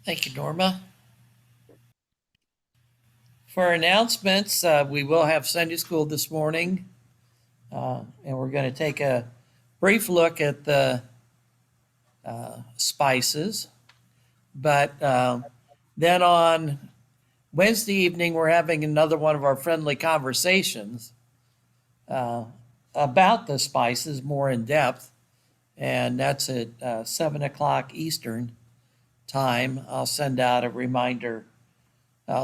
Thank you, Norma. For our announcements, we will have Sunday school this morning, and we're going to take a brief look at the spices. But then on Wednesday evening, we're having another one of our friendly conversations uh, about the spices more in depth, and that's at 7 o'clock Eastern time. I'll send out a reminder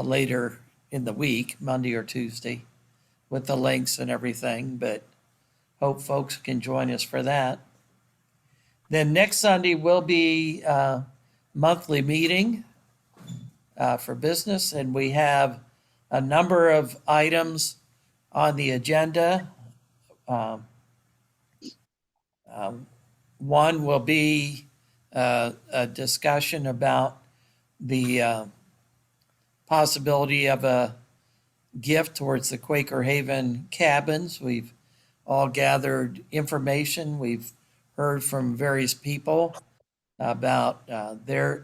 later in the week, Monday or Tuesday, with the links and everything, but hope folks can join us for that. Then next Sunday will be monthly meeting for business, and we have a number of items on the agenda. Um, One will be a discussion about the possibility of a gift towards the Quaker Haven cabins. We've all gathered information. We've heard from various people about their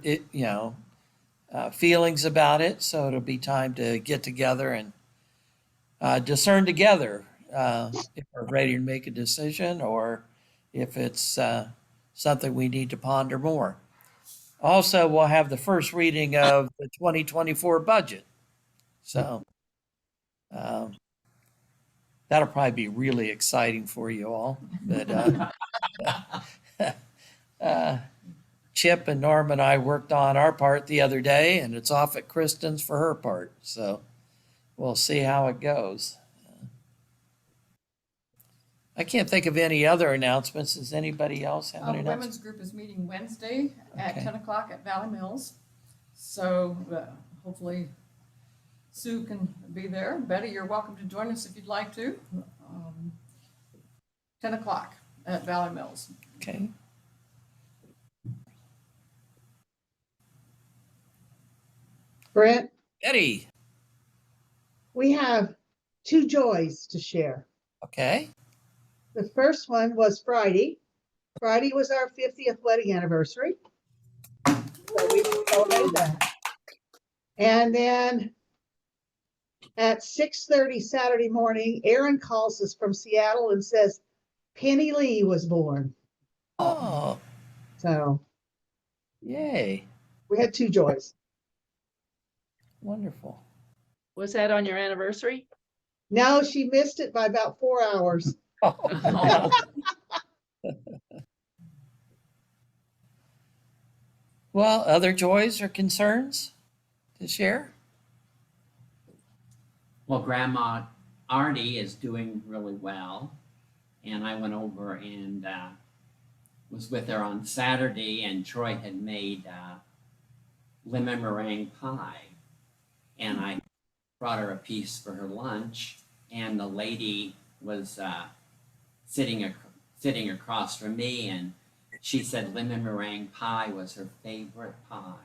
feelings about it. So it'll be time to get together and discern together if we're ready to make a decision or if it's something we need to ponder more. Also, we'll have the first reading of the 2024 budget. So um, that'll probably be really exciting for you all. But uh, Chip and Norm and I worked on our part the other day, and it's off at Kristen's for her part. So we'll see how it goes. I can't think of any other announcements. Does anybody else have an The announcement? women's group is meeting Wednesday at Okay. 10 o'clock at Valley Mills. So hopefully Sue can be there. Betty, you're welcome to join us if you'd like to. 10 o'clock at Valley Mills. Okay. Brent, Eddie. we have two joys to share. Okay. The first one was Friday. Friday was our 50th wedding anniversary. So we celebrated that. And then at 6:30 Saturday morning, Aaron calls us from Seattle and says, Penny Lee was born. Oh, So yay. we had two joys. Wonderful. Was that on your anniversary? No, she missed it by about 4 hours. Well, other joys or concerns to share? Well, Grandma Artie is doing really well, and I went over and was with her on Saturday, and Troy had made lemon meringue pie, and I brought her a piece for her lunch, and the lady was sitting across from me, and she said lemon meringue pie was her favorite pie,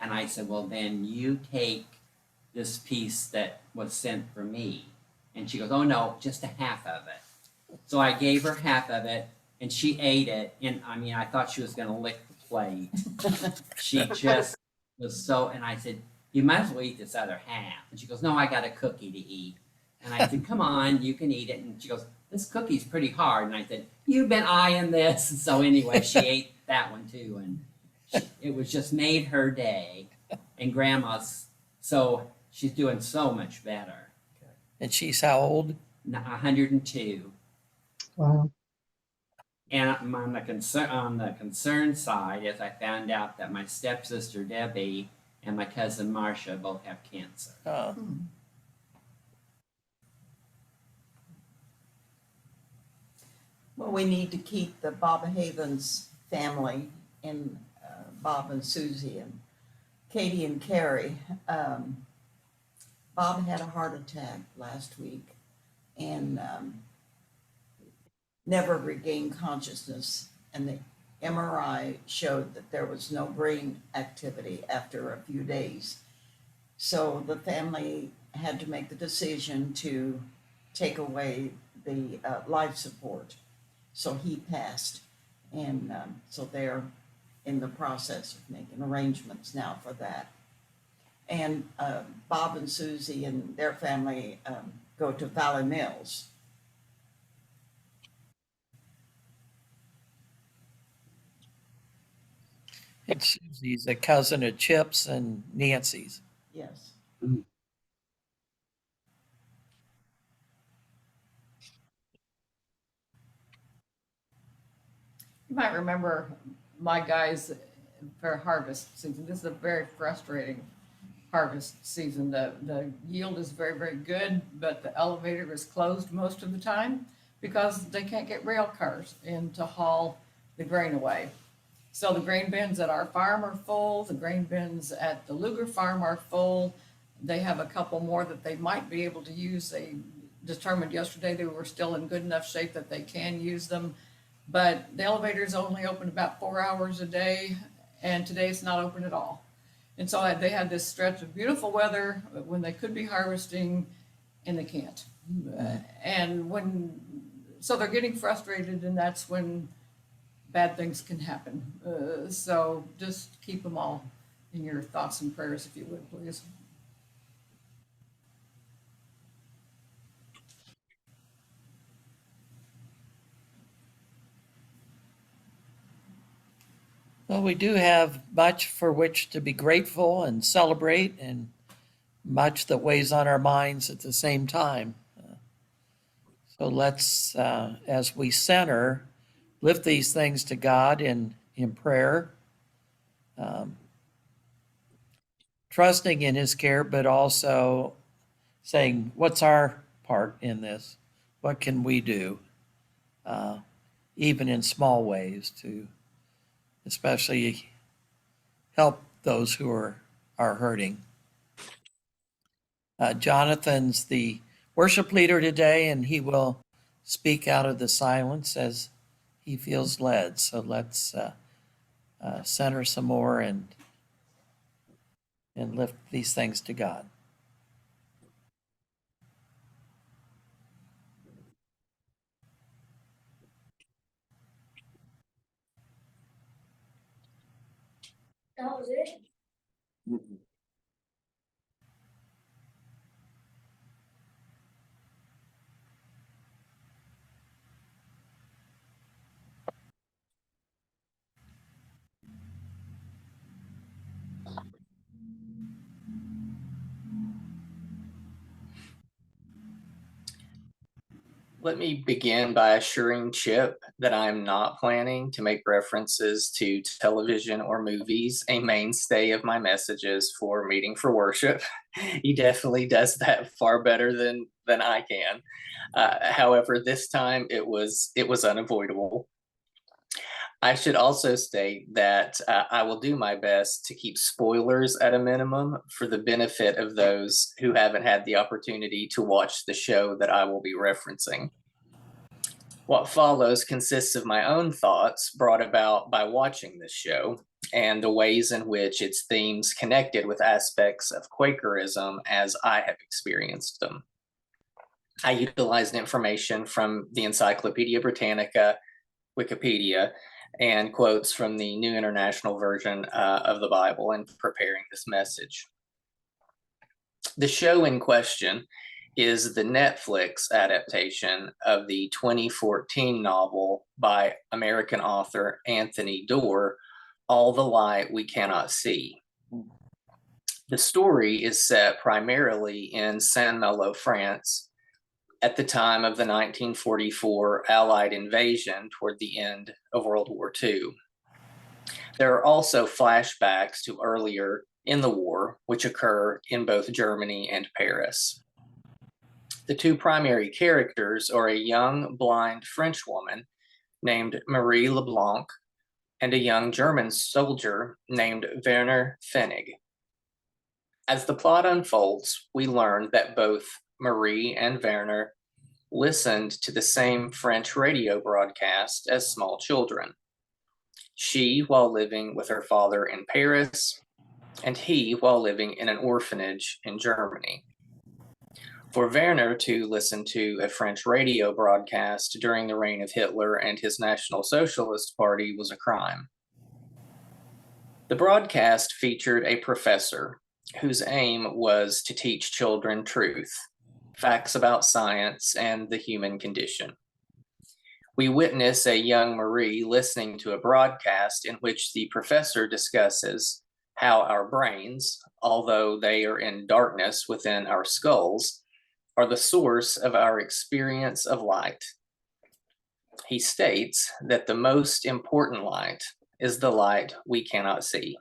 and I said, well, then you take this piece that was sent for me. And she goes, oh no, just a half of it. So I gave her half of it, and she ate it. And I mean, I thought she was going to lick the plate. She just was so, and I said, you might as well eat this other half. And she goes, no, I got a cookie to eat. And I said, come on, you can eat it. And she goes, this cookie's pretty hard. And I said, you've been eyeing this. And so anyway, she ate that one too. And it was just made her day. And Grandma's, so she's doing so much better. And she's how old? 102. Wow. And on the concern side, is I found out that my stepsister Debbie and my cousin Marcia both have cancer. Oh, Well, we need to keep the Bob Havens family and Bob and Susie and Katie and Carrie. Bob had a heart attack last week and never regained consciousness. And the MRI showed that there was no brain activity after a few days. So the family had to make the decision to take away the life support. So he passed. And so they're in the process of making arrangements now for that. And Bob and Susie and their family go to Valley Mills. And Susie's a cousin of Chip's and Nancy's. Yes. You might remember my guys for harvest season. This is a very frustrating harvest season. The yield is very, very good, but the elevator is closed most of the time because they can't get rail cars in to haul the grain away. So the grain bins at our farm are full, the grain bins at the Luger farm are full. They have a couple more that they might be able to use. They determined yesterday they were still in good enough shape that they can use them. But the elevator's only open about 4 hours a day, and today it's not open at all. And so they had this stretch of beautiful weather when they could be harvesting, and they can't. So they're getting frustrated, and that's when bad things can happen. So just keep them all in your thoughts and prayers, if you would, please. Well, we do have much for which to be grateful and celebrate, and much that weighs on our minds at the same time. So let's, as we center, lift these things to God in prayer, trusting in His care, but also saying, what's our part in this? What can we do, even in small ways, to especially help those who are hurting. Jonathan's the worship leader today, and he will speak out of the silence as he feels led. So let's center some more and lift these things to God. That was it. Let me begin by assuring Chip that I'm not planning to make references to television or movies a mainstay of my messages for Meeting for Worship. He definitely does that far better than I can. However, this time it was unavoidable. I should also state that I will do my best to keep spoilers at a minimum for the benefit of those who haven't had the opportunity to watch the show that I will be referencing. What follows consists of my own thoughts brought about by watching this show and the ways in which its themes connected with aspects of Quakerism as I have experienced them. I utilized information from the Encyclopedia Britannica, Wikipedia, and quotes from the New International Version of the Bible in preparing this message. The show in question is the Netflix adaptation of the 2014 novel by American author Anthony Doerr, All the Light We Cannot See. The story is set primarily in Saint-Malo, France, at the time of the 1944 Allied invasion toward the end of World War II. There are also flashbacks to earlier in the war, which occur in both Germany and Paris. The two primary characters are a young blind French woman named Marie Leblanc and a young German soldier named Werner Pfennig. As the plot unfolds, we learn that both Marie and Werner listened to the same French radio broadcast as small children. She while living with her father in Paris, and he while living in an orphanage in Germany. For Werner to listen to a French radio broadcast during the reign of Hitler and his National Socialist Party was a crime. The broadcast featured a professor whose aim was to teach children truth, facts about science, and the human condition. We witness a young Marie listening to a broadcast in which the professor discusses how our brains, although they are in darkness within our skulls, are the source of our experience of light. He states that the most important light is the light we cannot see.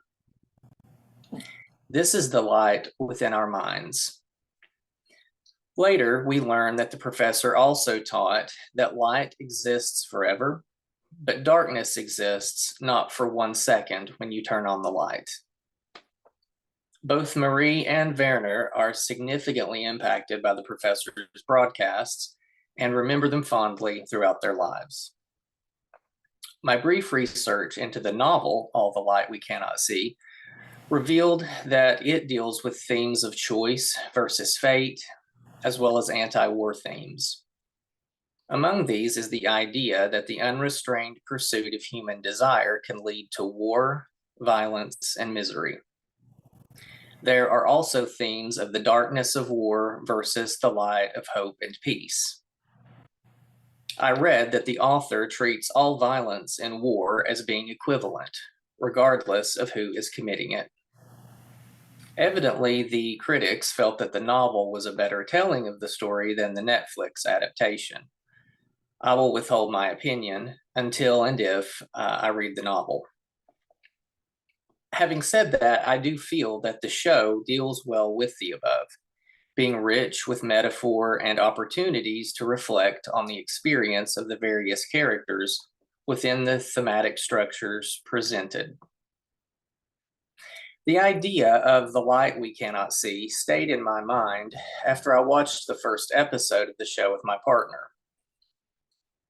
This is the light within our minds. Later, we learn that the professor also taught that light exists forever, but darkness exists not for 1 second when you turn on the light. Both Marie and Werner are significantly impacted by the professor's broadcasts and remember them fondly throughout their lives. My brief research into the novel, All the Light We Cannot See, revealed that it deals with themes of choice versus fate, as well as anti-war themes. Among these is the idea that the unrestrained pursuit of human desire can lead to war, violence, and misery. There are also themes of the darkness of war versus the light of hope and peace. I read that the author treats all violence in war as being equivalent, regardless of who is committing it. Evidently, the critics felt that the novel was a better telling of the story than the Netflix adaptation. I will withhold my opinion until and if I read the novel. Having said that, I do feel that the show deals well with the above, being rich with metaphor and opportunities to reflect on the experience of the various characters within the thematic structures presented. The idea of the light we cannot see stayed in my mind after I watched the first episode of the show with my partner.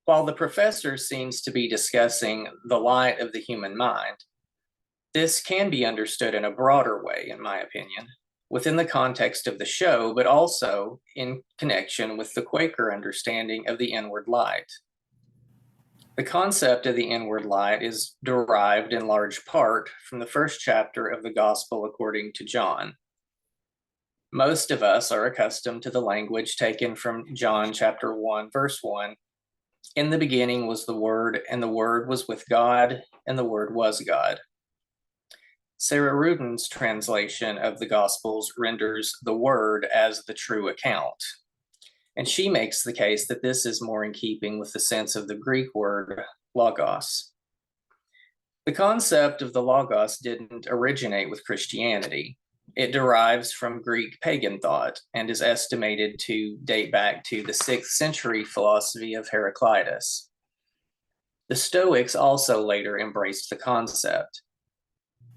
While the professor seems to be discussing the light of the human mind, this can be understood in a broader way, in my opinion, within the context of the show, but also in connection with the Quaker understanding of the inward light. The concept of the inward light is derived in large part from the first chapter of the Gospel according to John. Most of us are accustomed to the language taken from John chapter 1, verse 1. In the beginning was the Word, and the Word was with God, and the Word was God. Sarah Rudin's translation of the Gospels renders the Word as the true account. And she makes the case that this is more in keeping with the sense of the Greek word logos. The concept of the logos didn't originate with Christianity. It derives from Greek pagan thought and is estimated to date back to the 6th century philosophy of Heraclitus. The Stoics also later embraced the concept.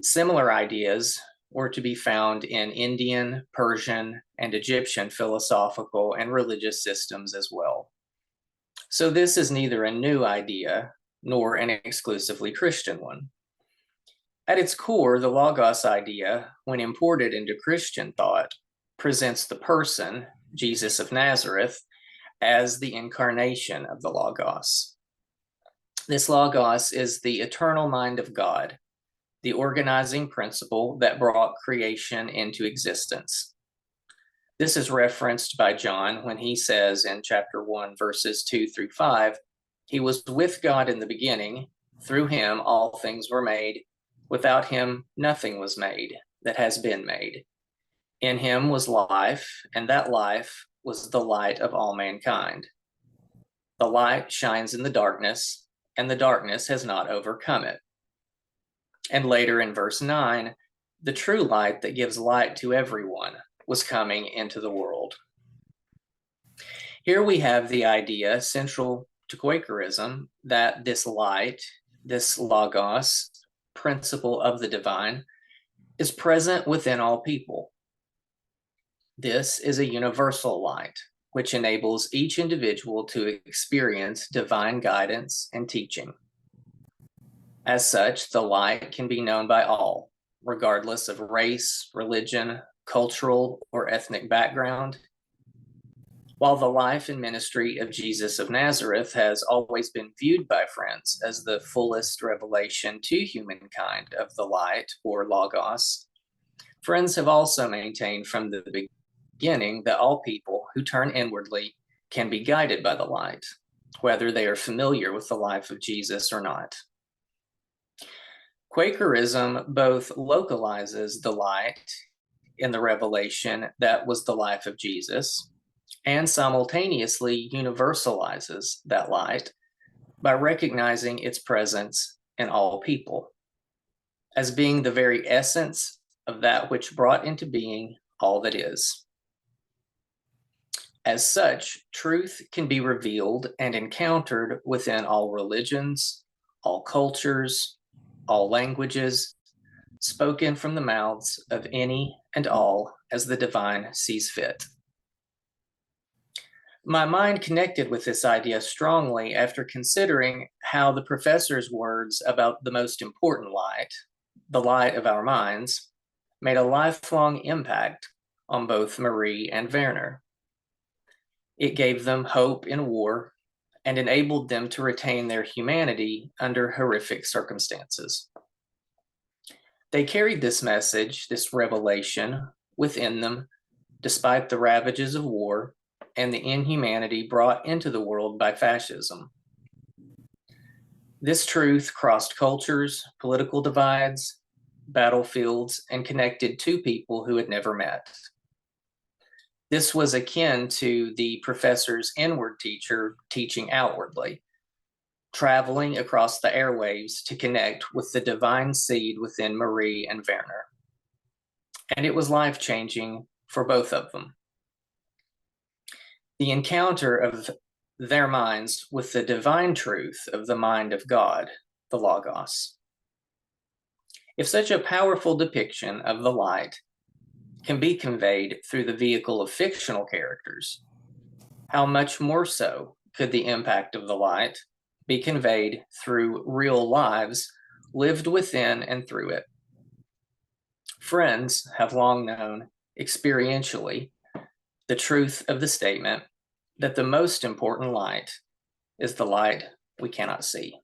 Similar ideas were to be found in Indian, Persian, and Egyptian philosophical and religious systems as well. So this is neither a new idea nor an exclusively Christian one. At its core, the Logos idea, when imported into Christian thought, presents the person, Jesus of Nazareth, as the incarnation of the Logos. This Logos is the eternal mind of God, the organizing principle that brought creation into existence. This is referenced by John when he says in chapter 1, verses 2 through 5, "He was with God in the beginning. Through him all things were made. Without him nothing was made that has been made. In him was life, and that life was the light of all mankind. The light shines in the darkness, and the darkness has not overcome it." And later in verse 9, the true light that gives light to everyone was coming into the world. Here we have the idea central to Quakerism that this light, this logos, principle of the divine, is present within all people. This is a universal light, which enables each individual to experience divine guidance and teaching. As such, the light can be known by all, regardless of race, religion, cultural, or ethnic background. While the life and ministry of Jesus of Nazareth has always been viewed by Friends as the fullest revelation to humankind of the light, or Logos, Friends have also maintained from the beginning that all people who turn inwardly can be guided by the light, whether they are familiar with the life of Jesus or not. Quakerism both localizes the light in the revelation that was the life of Jesus, and simultaneously universalizes that light by recognizing its presence in all people, as being the very essence of that which brought into being all that is. As such, truth can be revealed and encountered within all religions, all cultures, all languages, spoken from the mouths of any and all as the divine sees fit. My mind connected with this idea strongly after considering how the professor's words about the most important light, the light of our minds, made a lifelong impact on both Marie and Werner. It gave them hope in war and enabled them to retain their humanity under horrific circumstances. They carried this message, this revelation, within them, despite the ravages of war and the inhumanity brought into the world by fascism. This truth crossed cultures, political divides, battlefields, and connected two people who had never met. This was akin to the professor's inward teacher teaching outwardly, traveling across the airwaves to connect with the divine seed within Marie and Werner. And it was life-changing for both of them. The encounter of their minds with the divine truth of the mind of God, the Logos. If such a powerful depiction of the light can be conveyed through the vehicle of fictional characters, how much more so could the impact of the light be conveyed through real lives lived within and through it? Friends have long known experientially the truth of the statement that the most important light is the light we cannot see.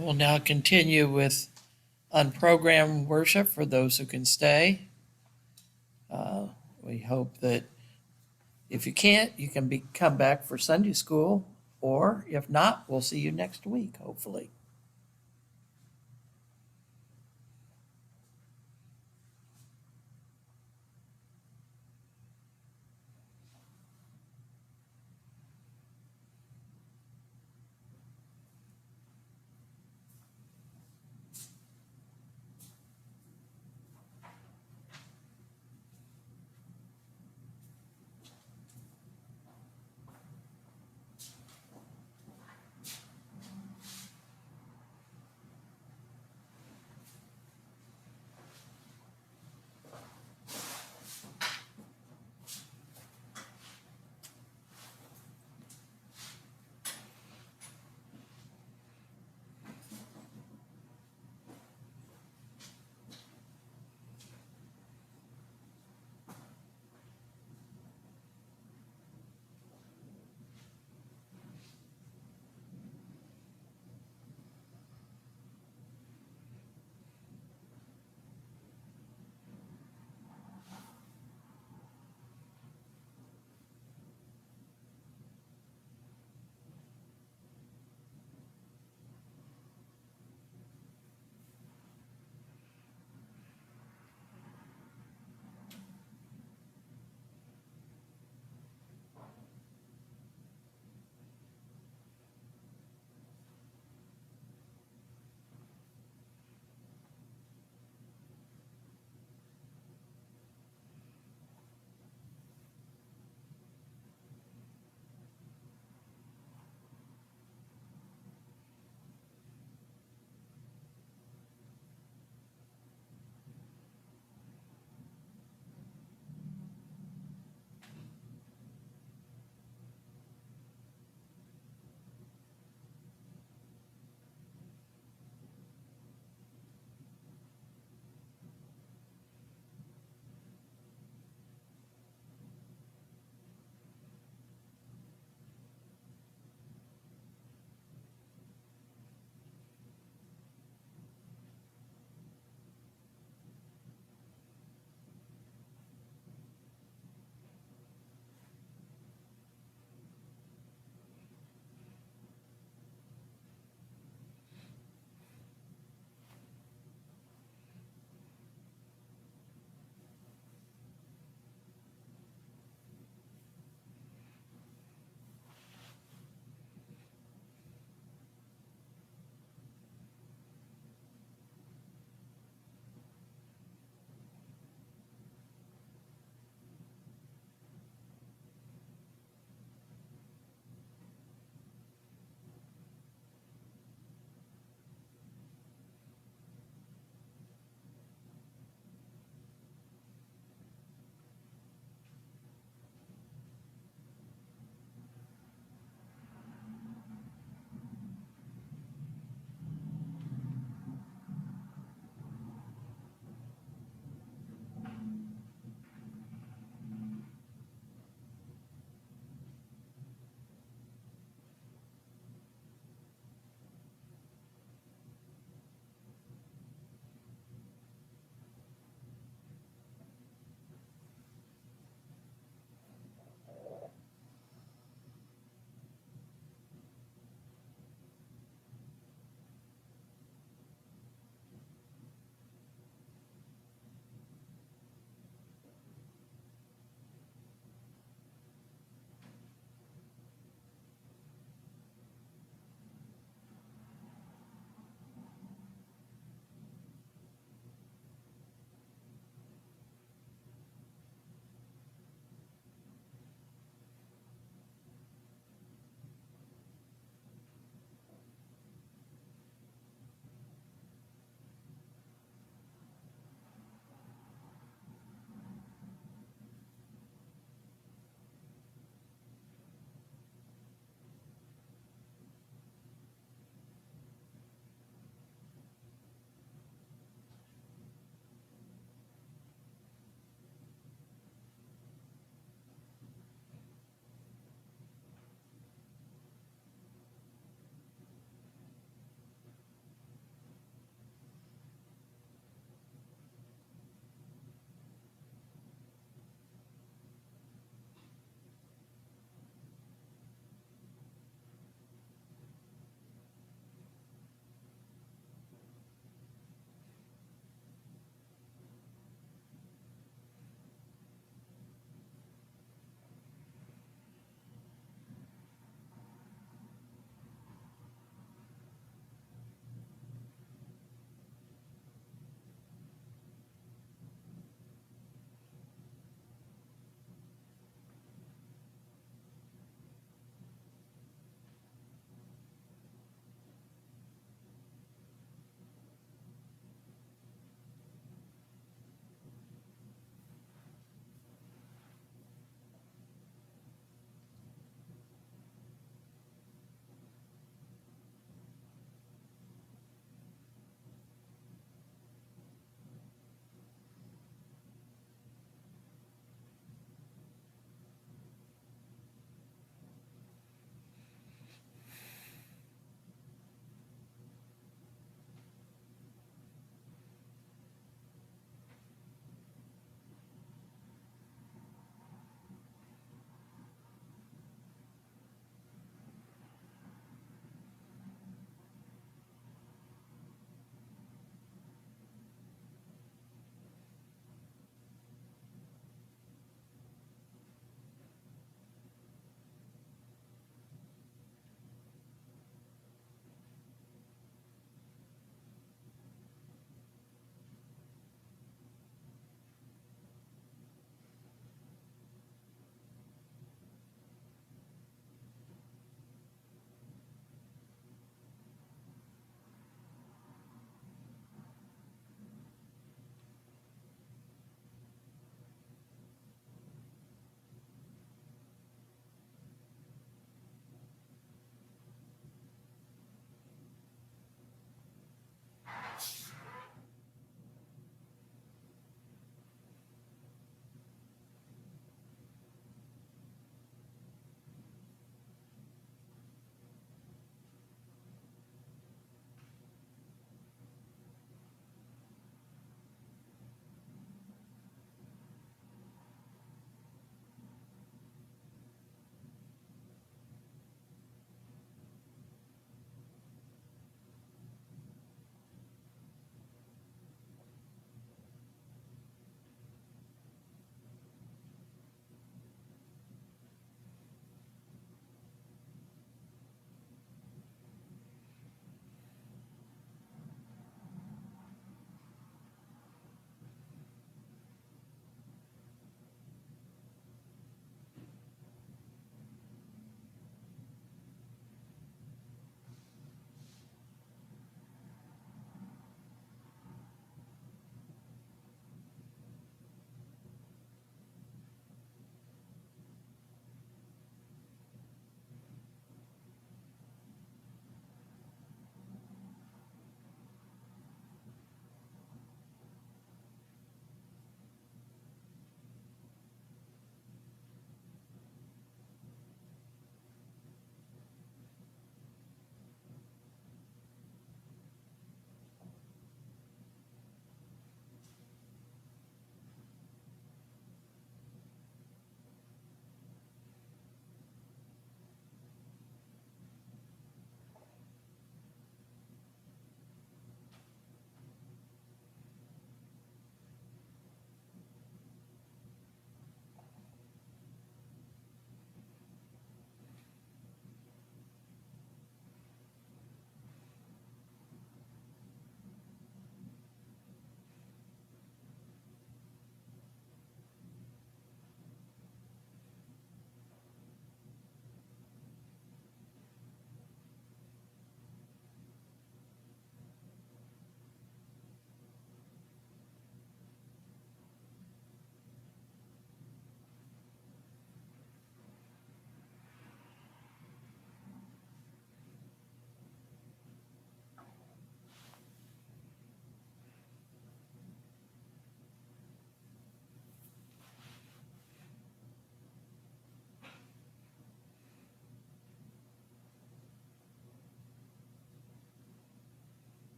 We'll now continue with unprogrammed worship for those who can stay. We hope that if you can't, you can come back for Sunday school, or if not, we'll see you next week, hopefully.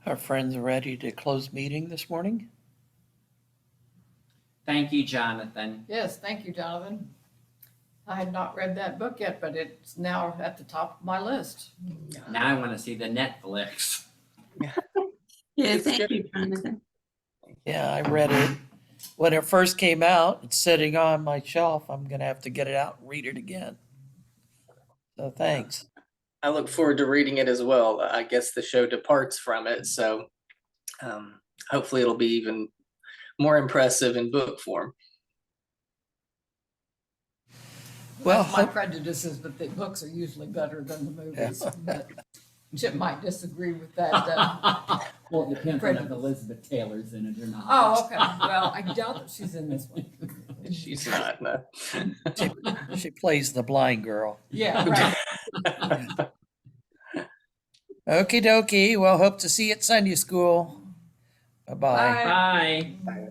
Our friends are ready to close meeting this morning. Thank you, Jonathan. Yes, thank you, Jonathan. I had not read that book yet, but it's now at the top of my list. Now I want to see the Netflix. Yeah, It's thank good. you, Jonathan. Yeah, I read it when it first came out. It's sitting on my shelf. I'm gonna have to get it out and read it again. So thanks. I look forward to reading it as well. I guess the show departs from it, so hopefully it'll be even more impressive in book form. Well, That's my hope- prejudice is that the books are usually better than the movies. But Chip might disagree with that. Well, it depends on if Elizabeth Taylor's in it or not. Oh, okay. Well, I doubt that she's in this one. She's not, no. she plays the blind girl. Yeah, right. Okie dokie. Well, hope to see you at Sunday school. Bye-bye. Bye. Bye.